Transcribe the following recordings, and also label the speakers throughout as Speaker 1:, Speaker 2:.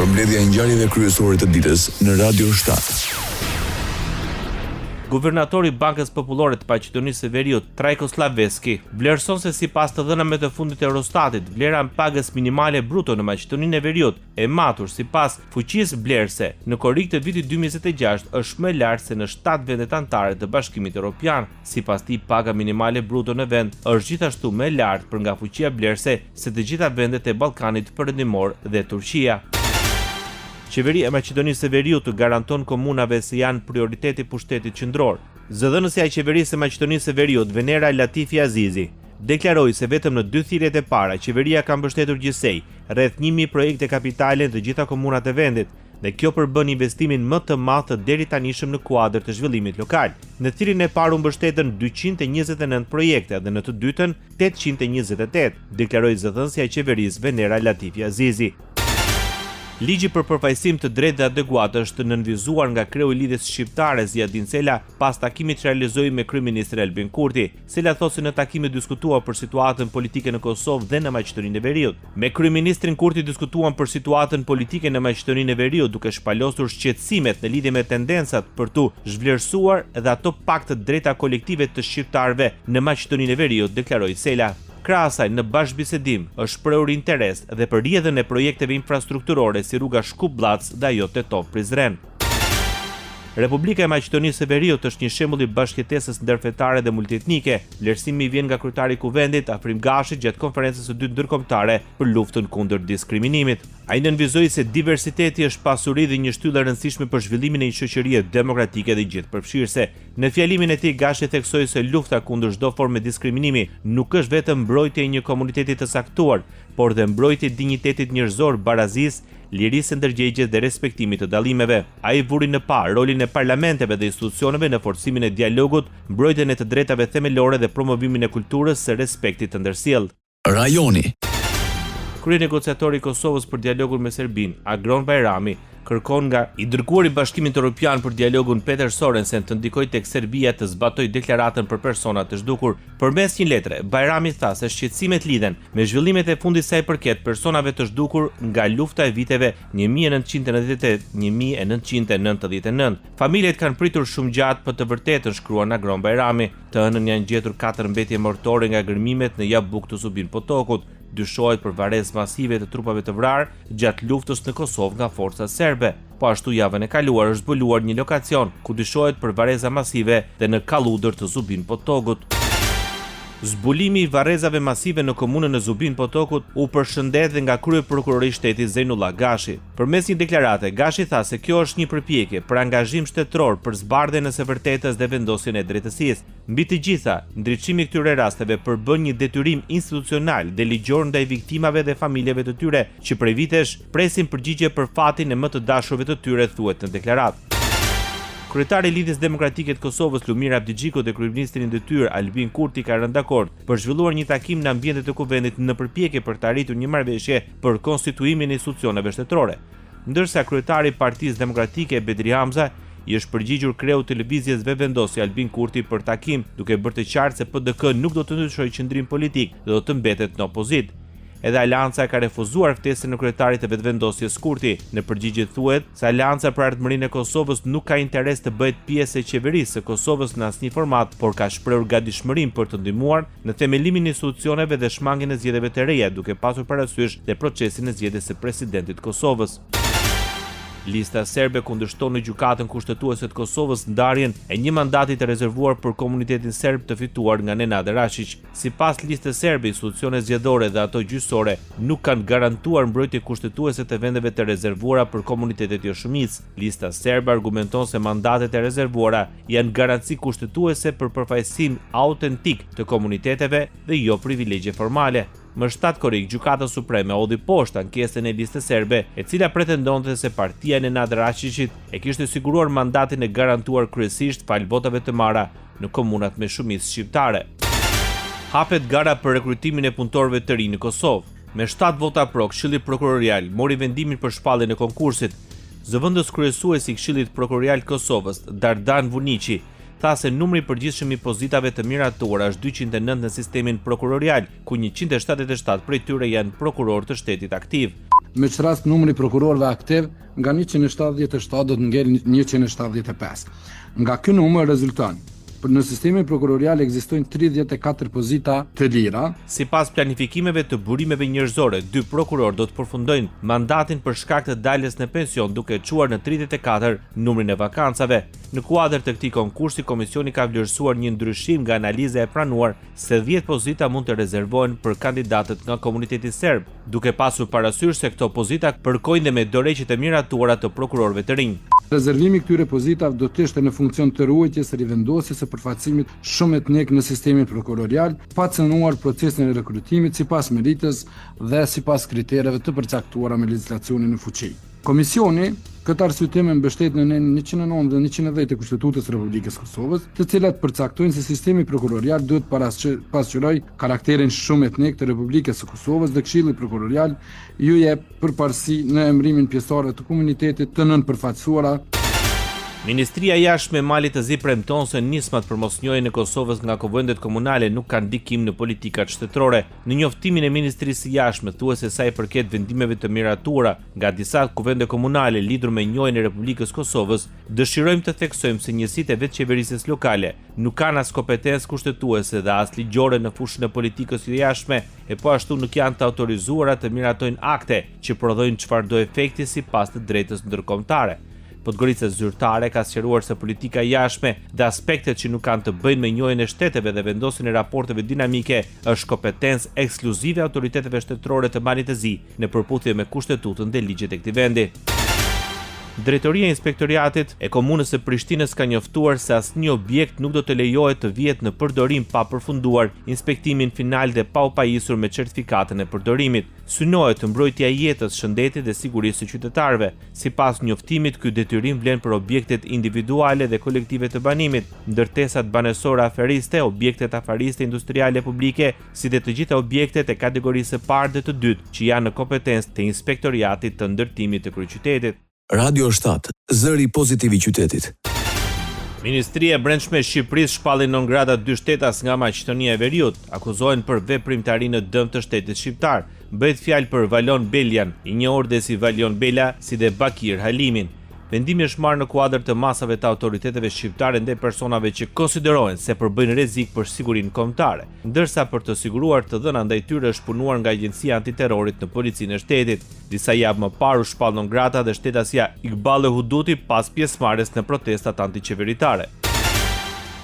Speaker 1: Përmbledhja e ngjarjeve kryesore të ditës në Radio 7.
Speaker 2: Guvernatori i Bankës Popullore të Maqedonisë së Veriut, Trajko Slaveski, vlerëson se sipas të dhënave të fundit të Eurostatit, vlera e pagës minimale bruto në Maqedoninë e Veriut e matur sipas fuqisë vlerëse në korrik të vitit 2026 është më e lartë se në 7 vendet anëtare të Bashkimit Evropian. Sipas tij, paga minimale bruto në vend është gjithashtu më e lartë për nga fuqia vlerëse se të gjitha vendet e Ballkanit Perëndimor dhe Turqia. Qeveria e Maqedonisë së Veriut garanton komunave se janë prioriteti pushtetit qendror. Zëdhënësja e qeverisë së Maqedonisë së Veriut, Venera Latifi Azizi, deklaroi se vetëm në 2 thirrjet e para qeveria ka mbështetur gjithsej rreth 1000 projekte kapitale në të gjitha komunat e vendit, dhe kjo përbën investimin më të madh të deri tanishëm në kuadër të zhvillimit lokal. Në thirrjen e parë u mbështetën 229 projekte dhe në të dytën 828, deklaroi zëdhënësja e qeverisë Venera Latifi Azizi. Ligji për përfaqësim të drejtë dhe adekuat është nënvizuar nga kreu i lidhjes shqiptare Ziadin Sela pas takimit që realizoi me kryeministrin Albin Kurti. Sela thotë se në takim diskutuar për situatën politike në Kosovë dhe në Maqedoninë e Veriut. Me kryeministrin Kurti diskutuan për situatën politike në Maqedoninë e Veriut, duke shpalosur shqetësimet në lidhje me tendencat për tu zhvlerësuar dhe ato pak të drejta kolektive të shqiptarëve në Maqedoninë e Veriut, deklaroi Sela. Krahas asaj, në bashkëbisedim është shprehur interes dhe për rrjedhën e projekteve infrastrukturore si rruga Shkup-Blac dhe ajo Tetov-Prizren. Republika e Maqedonisë së Veriut është një shembull i bashkëjetesës ndërfetare dhe multietnike. Vlerësimi vjen nga kryetari i Kuvendit Afrim Gashi gjatë konferencës së dytë ndërkombëtare për luftën kundër diskriminimit. Ai nënvizoi se diversiteti është pasuri dhe një shtyllë e rëndësishme për zhvillimin e një shoqërie demokratike dhe gjithëpërfshirëse. Në fjalimin e tij, Gashi theksoi se lufta kundër çdo forme diskriminimi nuk është vetëm mbrojtja e një komuniteti të saktuar, por dhe mbrojtja e dinjitetit njerëzor, barazisë, lirisë ndërgjegjes dhe respektimit të dallimeve. Ai vuri në parë rolin e parlamenteve dhe institucioneve në forcimin e dialogut, mbrojtjen e të drejtave themelore dhe promovimin e kulturës së respektit të ndërsjellë.
Speaker 1: Rajoni.
Speaker 2: Kryenegociatori i Kosovës për dialogun me Serbinë, Agron Bajrami, kërkon nga i dërguari i Bashkimit Evropian për dialogun Peter Sorensen të ndikojë tek Serbia të zbatojë deklaratën për persona të zhdukur. Përmes një letre, Bajrami tha se shqetësimet lidhen me zhvillimet e fundit sa i përket personave të zhdukur nga lufta e viteve 1998-1999. Familjet kanë pritur shumë gjatë për të vërtetën, shkruan Agron Bajrami. Të hënën janë gjetur 4 mbetje mortore nga gërmimet në Jabuk të Zubin Potokut. Dyshohet për varrezë masive të trupave të vrarë gjatë luftës në Kosovë nga forcat serbe. Po ashtu javën e kaluar është zbuluar një lokacion ku dyshohet për varreza masive dhe në Kalludër të Zubin Potokut. Zbulimi i varrezave masive në komunën e Zubin Potokut u përshëndet nga kryeprokurori i shtetit Zejnullah Gashi. Përmes një deklarate, Gashi tha se kjo është një përpjekje për angazhim shtetëror për zbardhjen e së vërtetës dhe vendosjen e drejtësisë. Mbi të gjitha, ndriçimi i këtyre rasteve përbën një detyrim institucional dhe ligjor ndaj viktimave dhe familjeve të tyre që prej vitesh presin përgjigje për fatin e më të dashurve të tyre, thuhet në deklaratë. Kryetari i Lidhjes Demokratike të Kosovës Lumir Abdigjiku dhe kryeministri i detyrë Albin Kurti kanë rënë dakord për zhvilluar një takim në ambientet e Kuvendit në përpjekje për të arritur një marrëveshje për konstituimin e institucioneve shtetërore. Ndërsa kryetari i Partisë Demokratike Bedri Hamza i është përgjigjur kreut të lëvizjes vendosi Albin Kurti për takim, duke bërë të qartë se PDK nuk do të ndryshojë qendrim politik dhe do të mbetet në opozitë. Edhe Aleanca ka refuzuar ftesën e kryetarit të vetvendosjes Kurti. Në përgjigje thuhet se Aleanca për Ardhmërinë e Kosovës nuk ka interes të bëhet pjesë e qeverisë së Kosovës në asnjë format, por ka shprehur gatishmërinë për të ndihmuar në themelimin e institucioneve dhe shmangjen e zgjedhjeve të reja, duke pasur parasysh dhe procesin e zgjedhjes së presidentit të Kosovës. Lista serbe kundërshton në gjykatën kushtetuese të Kosovës ndarjen e një mandati të rezervuar për komunitetin serb të fituar nga Nenad Rashić. Sipas listës serbe, institucionet zgjedhore dhe ato gjyqësore nuk kanë garantuar mbrojtje kushtetuese të vendeve të rezervuara për komunitetet jeshumicë. Lista serbe argumenton se mandatet e rezervuara janë garanci kushtetuese për përfaqësim autentik të komuniteteve dhe jo privilegje formale. Më 7 korrik, Gjykata Supreme hodhi poshtë ankesën e listës serbe, e cila pretendonte se partia e Nenad Rashićit e kishte siguruar mandatin e garantuar kryesisht fal votave të marra në komunat me shumicë shqiptare. Hapet gara për rekrutimin e punëtorëve të rinj në Kosovë. Me 7 vota pro, Këshilli Prokurorial mori vendimin për shpalljen e konkursit. Zëvendës kryesuesi i Këshillit Prokurorial të Kosovës, Dardan Vuniqi, tha se numri i përgjithshëm i pozitave të miratuara është 209 në sistemin prokurorial, ku 177 prej tyre janë prokurorë të shtetit aktiv.
Speaker 3: me që rast numri prokurorëve aktiv nga 177 do të ngel 175. Nga ky numër rezulton në sistemin prokurorial ekzistojnë 34 pozita të lira.
Speaker 2: Sipas planifikimeve të burimeve njerëzore, 2 prokurorë do të përfundojnë mandatin për shkak të daljes në pension, duke çuar në 34 numrin e vakancave. Në kuadër të këtij konkursi, komisioni ka vlerësuar një ndryshim nga analiza e pranuar se 10 pozita mund të rezervohen për kandidatët nga komuniteti serb, duke pasur parasysh se këto pozita përkojnë me dorëheqjet e miratuara të prokurorëve të rinj.
Speaker 3: Rezervimi këtyre pozitave do të ishte në funksion të ruajtjes së rivendosjes së përfaqësimit shumë etnik në sistemin prokurorial, pa cënuar procesin e rekrutimit sipas meritës dhe sipas kritereve të përcaktuara me legjislacionin në fuqi. Komisioni këtë arsyetim mbështet në 109 dhe 110 të Kushtetutës së Republikës Kosovës, të cilat përcaktojnë se sistemi prokurorial duhet pasqyroj karakterin shumë etnik të Republikës së Kosovës dhe Këshilli Prokurorial ju jep përparësi në emërimin pjesëtarëve të komunitetit të nënpërfaqësuara.
Speaker 2: Ministria e Jashtme e Malit të Zi premton se nismat për mosnjohjen e Kosovës nga kuvendet komunale nuk kanë ndikim në politikat shtetërore. Në njoftimin e Ministrisë së Jashtme thuhet se sa i përket vendimeve të miratuara nga disa kuvende komunale lidhur me njohjen e Republikës Kosovës, dëshirojmë të theksojmë se njësitë e vetëqeverisjes lokale nuk kanë as kompetencë kushtetuese dhe as ligjore në fushën e politikës së jashtme, e po ashtu nuk janë të autorizuara të miratojnë akte që prodhojnë çfarëdo efekti sipas të drejtës ndërkombëtare. Podgorica zyrtare ka sqaruar se politika e jashtme dhe aspektet që nuk kanë të bëjnë me njohjen e shteteve dhe vendosjen e raporteve dinamike është kompetencë ekskluzive e autoriteteve shtetërore të Malit të Zi në përputhje me kushtetutën dhe ligjet e këtij vendi. Drejtoria e Inspektoriatit e Komunës së Prishtinës ka njoftuar se asnjë objekt nuk do të lejohet të vihet në përdorim pa përfunduar inspektimin final dhe pa u pajisur me certifikatën e përdorimit. Synohet mbrojtja e jetës, shëndetit dhe sigurisë së qytetarëve. Sipas njoftimit, ky detyrim vlen për objektet individuale dhe kolektive të banimit, ndërtesat banesore aferiste, objektet afariste industriale publike, si dhe të gjitha objektet e kategorisë së parë dhe të dytë që janë në kompetencë të Inspektoriatit të Ndërtimit të Kryeqytetit.
Speaker 1: Radio 7, zëri pozitiv i qytetit.
Speaker 2: Ministria e Brendshme e Shqipërisë shpalli non grata 2 shtetas nga Maqedonia e Veriut, akuzohen për veprimtari në dëm të shtetit shqiptar. Bëhet fjalë për Valon Beljan, i njohur dhe si Valion Bela, si dhe Bakir Halimin. Vendimi është marrë në kuadër të masave të autoriteteve shqiptare ndaj personave që konsiderohen se përbëjnë rrezik për sigurinë kombëtare, ndërsa për të siguruar të dhëna ndaj tyre është punuar nga Agjencia Antiterrorit në Policinë e Shtetit. Disa javë më parë u shpall non grata dhe shtetasja Iqbal Huduti pas pjesëmarrjes në protestat antiqeveritare.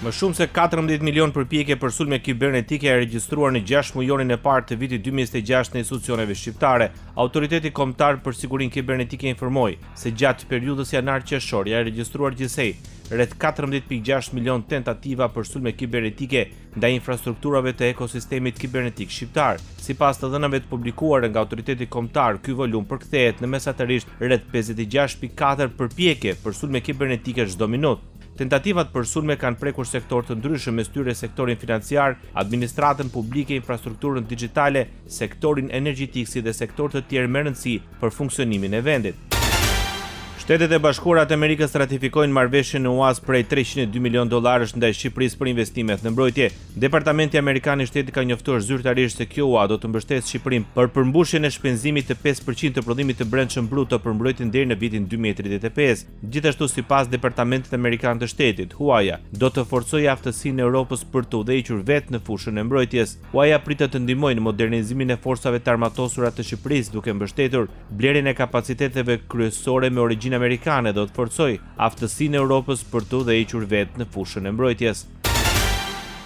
Speaker 2: Më shumë se 14 milion përpjekje për sulme kibernetike e regjistruar në 6 mujonin e parë të vitit 2026 në institucioneve shqiptare. Autoriteti kombëtar për sigurinë kibernetike informoi se gjatë periudhës janar-qershor janë regjistruar gjithsej rreth 14.6 milion tentativa për sulme kibernetike ndaj infrastrukturave të ekosistemit kibernetik shqiptar. Sipas të dhënave të publikuara nga autoriteti kombëtar, ky volum përkthehet në mesatërisht rreth 56.4 përpjekje për sulme kibernetike çdo minutë. Tentativat për sulme kanë prekur sektor të ndryshëm, mes tyre sektorin financiar, administratën publike, infrastrukturën digjitale, sektorin energjetik si dhe sektor të tjerë me rëndësi për funksionimin e vendit. Shtetet e Bashkuara të Amerikës ratifikojnë marrëveshjen në UAS prej $302 milion ndaj Shqipërisë për investimet në mbrojtje. Departamenti Amerikan i Shtetit ka njoftuar zyrtarisht se kjo UA do të mbështesë Shqipërinë për përmbushjen e shpenzimit të 5% të prodhimit të brendshëm brut të përmbrojtjen deri në vitin 2035. Gjithashtu, sipas Departamentit Amerikan të Shtetit, huaja do të forcojë aftësinë e Europës për të udhëhequr vetë në fushën e mbrojtjes. Huaja pritet të ndihmojë në modernizimin e forcave të armatosura të Shqipërisë, duke mbështetur blerjen e kapaciteteve kryesore me origjinë amerikane, do të forcoj aftësinë e Europës për të udhëhequr vetë në fushën e mbrojtjes.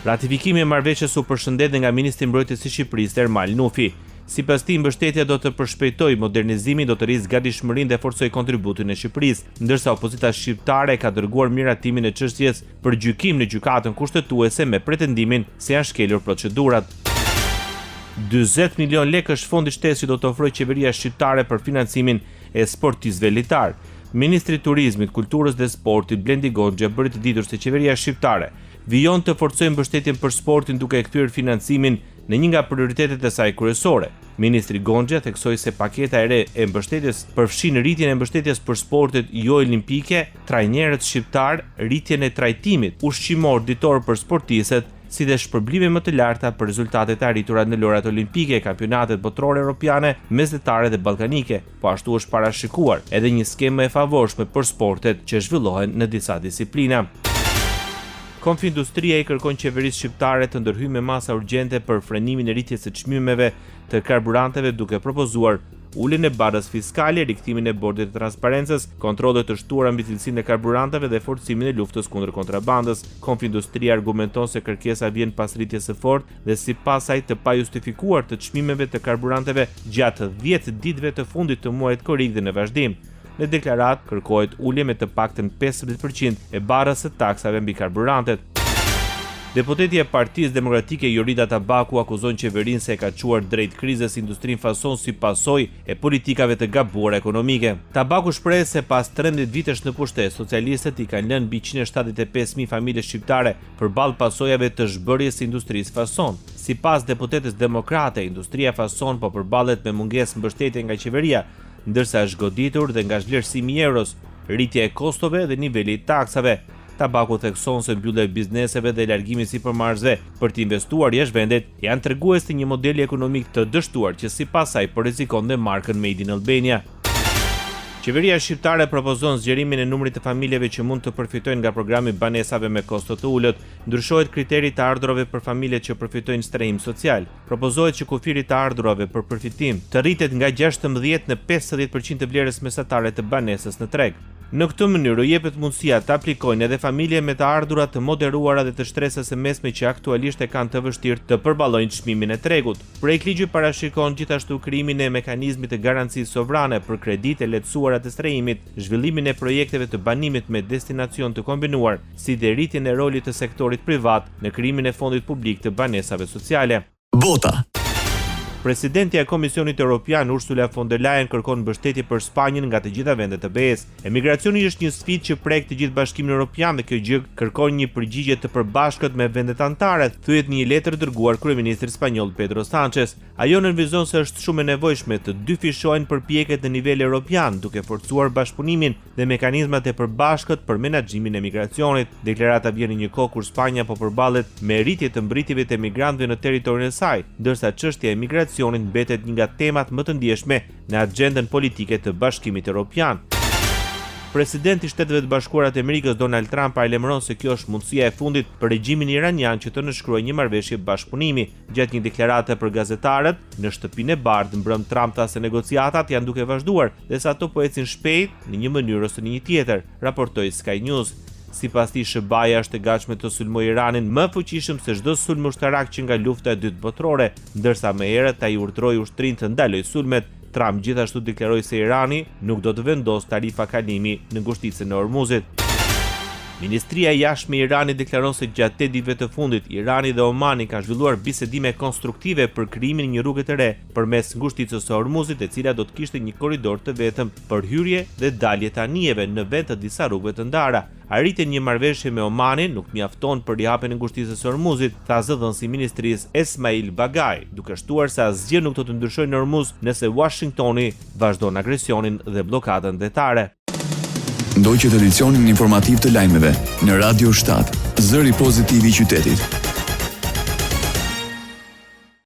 Speaker 2: Ratifikimi i marrëveshjes u përshëndet nga Ministri i Mbrojtjes së Shqipërisë Ermal Nufi. Sipas tij, mbështetja do të përshpejtojë modernizimin, do të rrisë gatishmërinë dhe forcojë kontributin e Shqipërisë, ndërsa opozita shqiptare ka dërguar miratimin e çështjes për gjykim në gjykatën kushtetuese me pretendimin se janë shkelur procedurat. 40 milion lekë është fondi shtesë që do të ofrojë qeveria shqiptare për financimin e sportistëve litar. Ministri i Turizmit, Kulturës dhe Sportit Blendi Goxha bëri të ditur se qeveria shqiptare vijon të forcojë mbështetjen për sportin duke kthyer financimin në një nga prioritetet e saj kryesore. Ministri Goxha theksoi se paketa e re e mbështetjes përfshin rritjen e mbështetjes për sportet jo olimpike, trajnerët shqiptar, rritjen e trajtimit ushqimor ditor për sportistët, si dhe shpërblime më të larta për rezultatet e arritura në lojrat olimpike, kampionatet botërore europiane, mesdhetare dhe ballkanike, po ashtu është parashikuar edhe një skemë e favorshme për sportet që zhvillohen në disa disiplina. Konfindustria i kërkon qeverisë shqiptare të ndërhyjë me masa urgjente për frenimin e rritjes së çmimeve të karburanteve, duke propozuar uljen e barrës fiskale, rikthimin e bordit të transparencës, kontrollet të shtuara mbi cilësinë e karburanteve dhe forcimin e luftës kundër kontrabandës. Konfindustria argumenton se kërkesa vjen pas rritjes së fortë dhe sipas saj të pajustifikuar të çmimeve të karburanteve gjatë 10 ditëve të fundit të muajit korrik dhe në vazhdim. Në deklarat kërkohet ulje me të paktën 15% e barrës së taksave mbi karburantet. Deputeti e Partisë Demokratike Jorida Tabaku akuzon qeverinë se e ka çuar drejt krizës industrinë fason si pasojë e politikave të gabuara ekonomike. Tabaku shpreh se pas 13 vitesh në pushtet, socialistët i kanë lënë mbi 175.000 familje shqiptare përballë pasojave të zhbërjes së industrisë fason. Sipas deputetës demokrate, industria fason po përballet me mungesë mbështetje nga qeveria, ndërsa është goditur dhe nga vlerësimi i euros, rritja e kostove dhe niveli i taksave. Tabaku thekson se mbyllja e bizneseve dhe largimi i sipërmarrësve për të investuar jashtë vendit janë tregues të një modeli ekonomik të dështuar që sipas saj po rrezikon dhe markën Made in Albania. Qeveria shqiptare propozon zgjerimin e numrit të familjeve që mund të përfitojnë nga programi banesave me kosto të ulët. Ndryshohet kriteri të ardhurave për familjet që përfitojnë strehim social. Propozohet që kufiri të ardhurave për përfitim të rritet nga 16 në 50% të vlerës mesatare të banesës në treg. Në këtë mënyrë u jepet mundësia të aplikojnë edhe familje me të ardhura të moderuara dhe të shtresës së mesme që aktualisht e kanë të vështirë të përballojnë çmimin e tregut. Projektligji parashikon gjithashtu krijimin e mekanizmit të garancisë sovrane për kredite lehtësuara të strehimit, zhvillimin e projekteve të banimit me destinacion të kombinuar, si dhe rritjen e rolit të sektorit privat në krijimin e fondit publik të banesave sociale.
Speaker 1: Bota.
Speaker 2: Presidentja e Komisionit Evropian Ursula von der Leyen kërkon mbështetje për Spanjën nga të gjitha vendet e BE-s. Emigracioni është një sfidë që prek të gjithë Bashkimin Evropian dhe kjo gjë kërkon një përgjigje të përbashkët me vendet anëtare, thuhet në një letër dërguar kryeministrit spanjoll Pedro Sánchez. Ajo nënvizon se është shumë e nevojshme të dyfishohen përpjekjet në nivel evropian, duke forcuar bashkëpunimin dhe mekanizmat e përbashkët për menaxhimin e migracionit. Deklarata vjen në një kohë kur Spanja po përballet me rritje të mbritjeve të emigrantëve në territorin e saj, ndërsa çështja e migracionit mbetet një nga temat më të ndjeshme në agjendën politike të Bashkimit Evropian. Presidenti i Shteteve të Bashkuara të Amerikës Donald Trump paralajmëron se kjo është mundësia e fundit për regjimin iranian që të nënshkruajë një marrëveshje bashkëpunimi. Gjatë një deklarate për gazetarët në Shtëpinë e Bardhë, mbrëm Trump tha se negociatat janë duke vazhduar dhe se ato po ecin shpejt në një mënyrë ose në një tjetër, raportoi Sky News. Sipas tij, SBA është e gatshme të sulmojë Iranin më fuqishëm se çdo sulm ushtarak që nga lufta e dytë botërore, ndërsa më herët ai urdhëroi ushtrinë të ndalojë sulmet. Trump gjithashtu deklaroi se Irani nuk do të vendosë tarifa kalimi në ngushticën e Hormuzit. Ministria e Jashtme e Iranit deklaron se gjatë 8 ditëve të fundit, Irani dhe Omani kanë zhvilluar bisedime konstruktive për krijimin e një rruge të re përmes ngushticës së Hormuzit, e cila do të kishte një korridor të vetëm për hyrje dhe dalje të anijeve në vend të disa rrugëve të ndara. Arritja e një marrëveshje me Omanin nuk mjafton për rihapjen e ngushticës së Hormuzit, tha zëdhënësi i ministrisë Esmail Bagai, duke shtuar se asgjë nuk do të ndryshojë në Hormuz nëse Washingtoni vazhdon agresionin dhe bllokadën detare.
Speaker 1: Ndoqët edicionin informativ të lajmeve në Radio 7, zëri pozitiv i qytetit.